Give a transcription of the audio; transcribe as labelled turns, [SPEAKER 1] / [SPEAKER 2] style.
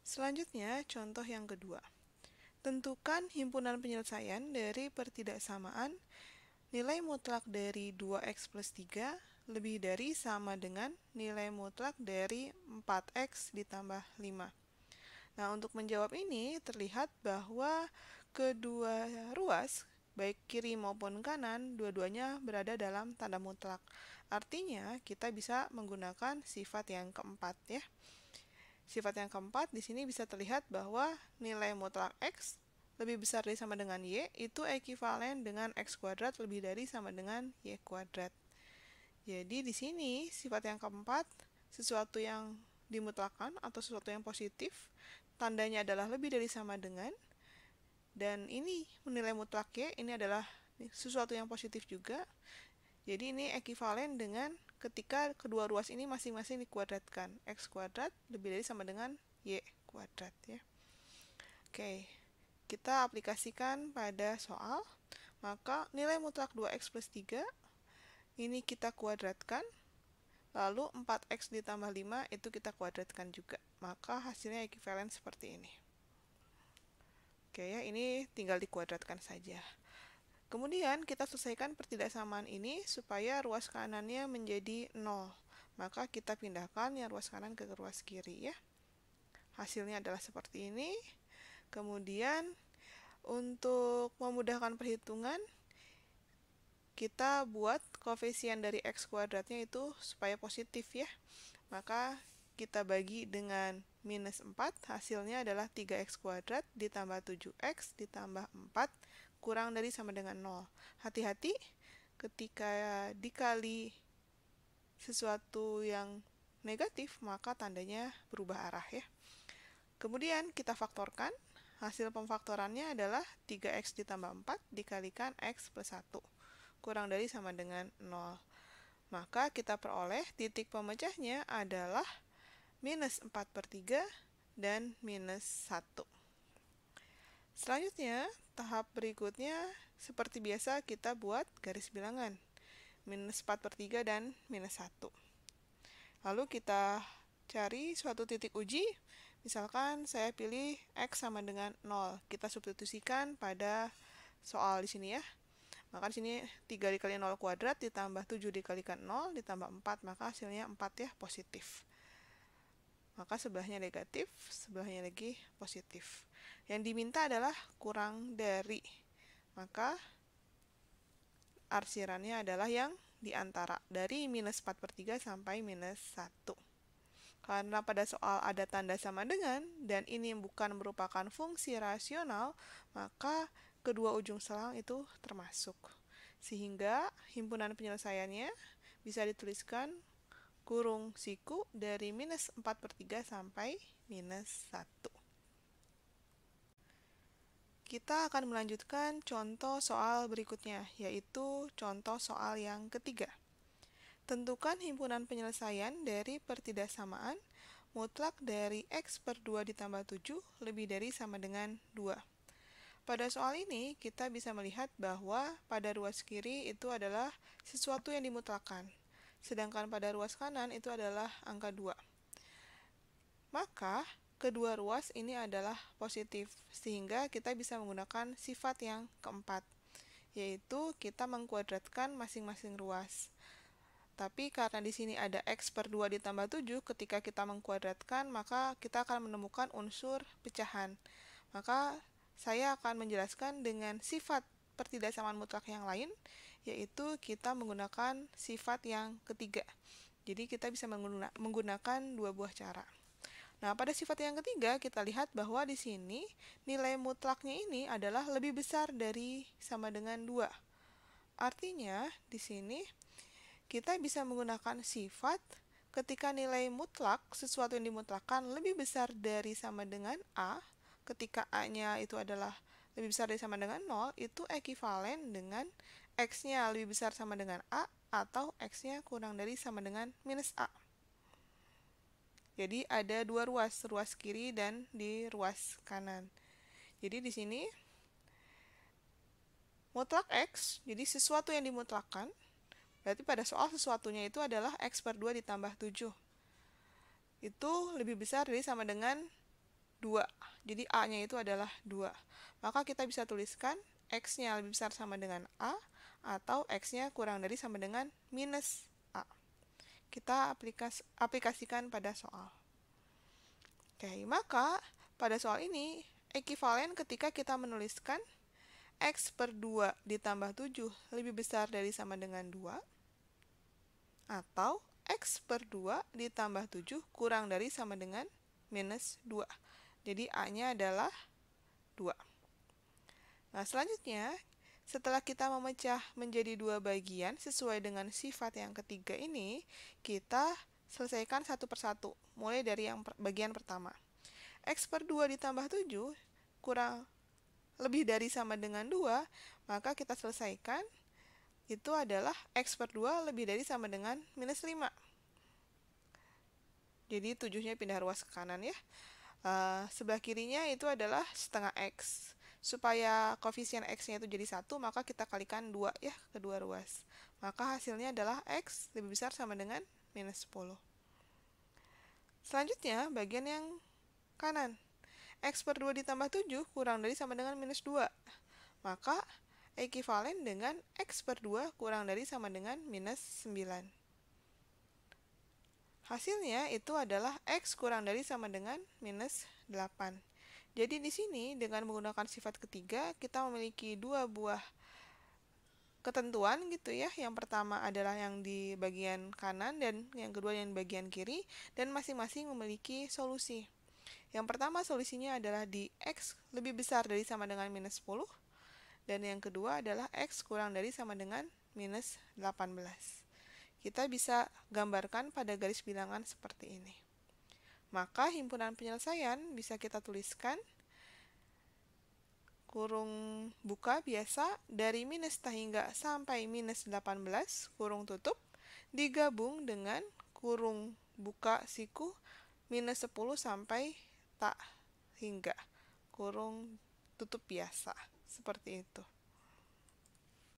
[SPEAKER 1] Selanjutnya, contoh yang kedua. Tentukan himpunan penyelesaian dari pertidaksamaan nilai mutlak dari 2x plus 3 lebih dari sama dengan nilai mutlak dari 4x ditambah 5. Nah, untuk menjawab ini, terlihat bahwa kedua ruas, baik kiri maupun kanan, dua-duanya berada dalam tanda mutlak. Artinya, kita bisa menggunakan sifat yang keempat, ya. Sifat yang keempat di sini bisa terlihat bahwa nilai mutlak x lebih besar dari sama dengan y itu ekuivalen dengan x kuadrat lebih dari sama dengan y kuadrat. Jadi di sini sifat yang keempat, sesuatu yang dimutlakan atau sesuatu yang positif, tandanya adalah lebih dari sama dengan, dan ini nilai mutlak y ini adalah sesuatu yang positif juga. Jadi ini ekuivalen dengan ketika kedua ruas ini masing-masing dikuadratkan. X kuadrat lebih dari sama dengan Y kuadrat, ya. Oke, kita aplikasikan pada soal. Maka nilai mutlak 2x plus 3 ini kita kuadratkan. Lalu 4x ditambah 5 itu kita kuadratkan juga. Maka hasilnya ekuivalen seperti ini. Oke ya, ini tinggal dikuadratkan saja. Kemudian kita selesaikan pertidaksamaan ini supaya ruas kanannya menjadi 0. Maka kita pindahkan yang ruas kanan ke ruas kiri, ya. Hasilnya adalah seperti ini. Kemudian untuk memudahkan perhitungan, kita buat koefisien dari x kuadratnya itu supaya positif, ya. Maka kita bagi dengan minus 4, hasilnya adalah 3x kuadrat ditambah 7x ditambah 4 kurang dari sama dengan 0. Hati-hati ketika dikali sesuatu yang negatif, maka tandanya berubah arah, ya. Kemudian kita faktorkan. Hasil pemfaktorannya adalah 3x ditambah 4 dikalikan x plus 1 kurang dari sama dengan 0. Maka kita peroleh titik pemecahnya adalah minus 4/3 dan minus 1. Selanjutnya, tahap berikutnya seperti biasa kita buat garis bilangan. Minus 4/3 dan minus 1. Lalu kita cari suatu titik uji. Misalkan saya pilih x sama dengan 0. Kita substitusikan pada soal di sini, ya. Maka di sini 3 dikali 0 kuadrat ditambah 7 dikalikan 0 ditambah 4. Maka hasilnya 4, ya, positif. Maka sebelahnya negatif, sebelahnya lagi positif. Yang diminta adalah kurang dari. Maka arsirannya adalah yang di antara, dari minus 4/3 sampai minus 1. Karena pada soal ada tanda sama dengan, dan ini bukan merupakan fungsi rasional, maka kedua ujung selang itu termasuk. Sehingga himpunan penyelesaiannya bisa dituliskan kurung siku dari minus 4/3 sampai minus 1. Kita akan melanjutkan contoh soal berikutnya, yaitu contoh soal yang ketiga. Tentukan himpunan penyelesaian dari pertidaksamaan mutlak dari x per 2 ditambah 7 lebih dari sama dengan 2. Pada soal ini, kita bisa melihat bahwa pada ruas kiri itu adalah sesuatu yang dimutlakan, sedangkan pada ruas kanan itu adalah angka 2. Maka, kedua ruas ini adalah positif, sehingga kita bisa menggunakan sifat yang keempat, yaitu kita mengkuadratkan masing-masing ruas. Tapi karena di sini ada x per 2 ditambah 7, ketika kita mengkuadratkan, maka kita akan menemukan unsur pecahan. Maka saya akan menjelaskan dengan sifat pertidaksamaan mutlak yang lain, yaitu kita menggunakan sifat yang ketiga. Jadi kita bisa menggunakan dua buah cara. Nah, pada sifat yang ketiga, kita lihat bahwa di sini nilai mutlaknya ini adalah lebih besar dari sama dengan 2. Artinya, di sini kita bisa menggunakan sifat ketika nilai mutlak, sesuatu yang dimutlakan, lebih besar dari sama dengan A, ketika A-nya itu adalah lebih besar dari sama dengan 0, itu ekuivalen dengan X-nya lebih besar sama dengan A, atau X-nya kurang dari sama dengan minus A. Jadi ada dua ruas, ruas kiri dan di ruas kanan. Jadi di sini mutlak X, jadi sesuatu yang dimutlakan, berarti pada soal sesuatunya itu adalah x per 2 ditambah 7. Itu lebih besar dari sama dengan 2. Jadi A-nya itu adalah 2. Maka kita bisa tuliskan X-nya lebih besar sama dengan A, atau X-nya kurang dari sama dengan minus A. Kita aplikasikan pada soal. Oke, maka pada soal ini, ekivalen ketika kita menuliskan X per 2 ditambah 7 lebih besar dari sama dengan 2, atau X per 2 ditambah 7 kurang dari sama dengan minus 2. Jadi A-nya adalah 2. Nah, selanjutnya, setelah kita memecah menjadi 2 bagian sesuai dengan sifat yang ketiga ini, kita selesaikan satu persatu, mulai dari yang bagian pertama. X per 2 ditambah 7 kurang lebih dari sama dengan 2, maka kita selesaikan, itu adalah X per 2 lebih dari sama dengan minus 5. Jadi 7-nya pindah ruas ke kanan ya. Sebelah kirinya itu adalah setengah X. Supaya koefisien X-nya itu jadi 1, maka kita kalikan 2 ya, kedua ruas. Maka hasilnya adalah X lebih besar sama dengan minus 10. Selanjutnya, bagian yang kanan. X per 2 ditambah 7 kurang dari sama dengan minus 2. Maka, ekivalen dengan X per 2 kurang dari sama dengan minus 9. Hasilnya itu adalah X kurang dari sama dengan minus 8. Jadi di sini dengan menggunakan sifat ketiga, kita memiliki dua buah ketentuan gitu ya. Yang pertama adalah yang di bagian kanan dan yang kedua yang di bagian kiri, dan masing-masing memiliki solusi. Yang pertama solusinya adalah di X lebih besar dari sama dengan minus 10, dan yang kedua adalah X kurang dari sama dengan minus 18. Kita bisa gambarkan pada garis bilangan seperti ini. Maka himpunan penyelesaian bisa kita tuliskan kurung buka biasa dari minus tak hingga sampai minus 18, kurung tutup, digabung dengan kurung buka siku minus 10 sampai tak hingga, kurung tutup biasa. Seperti itu.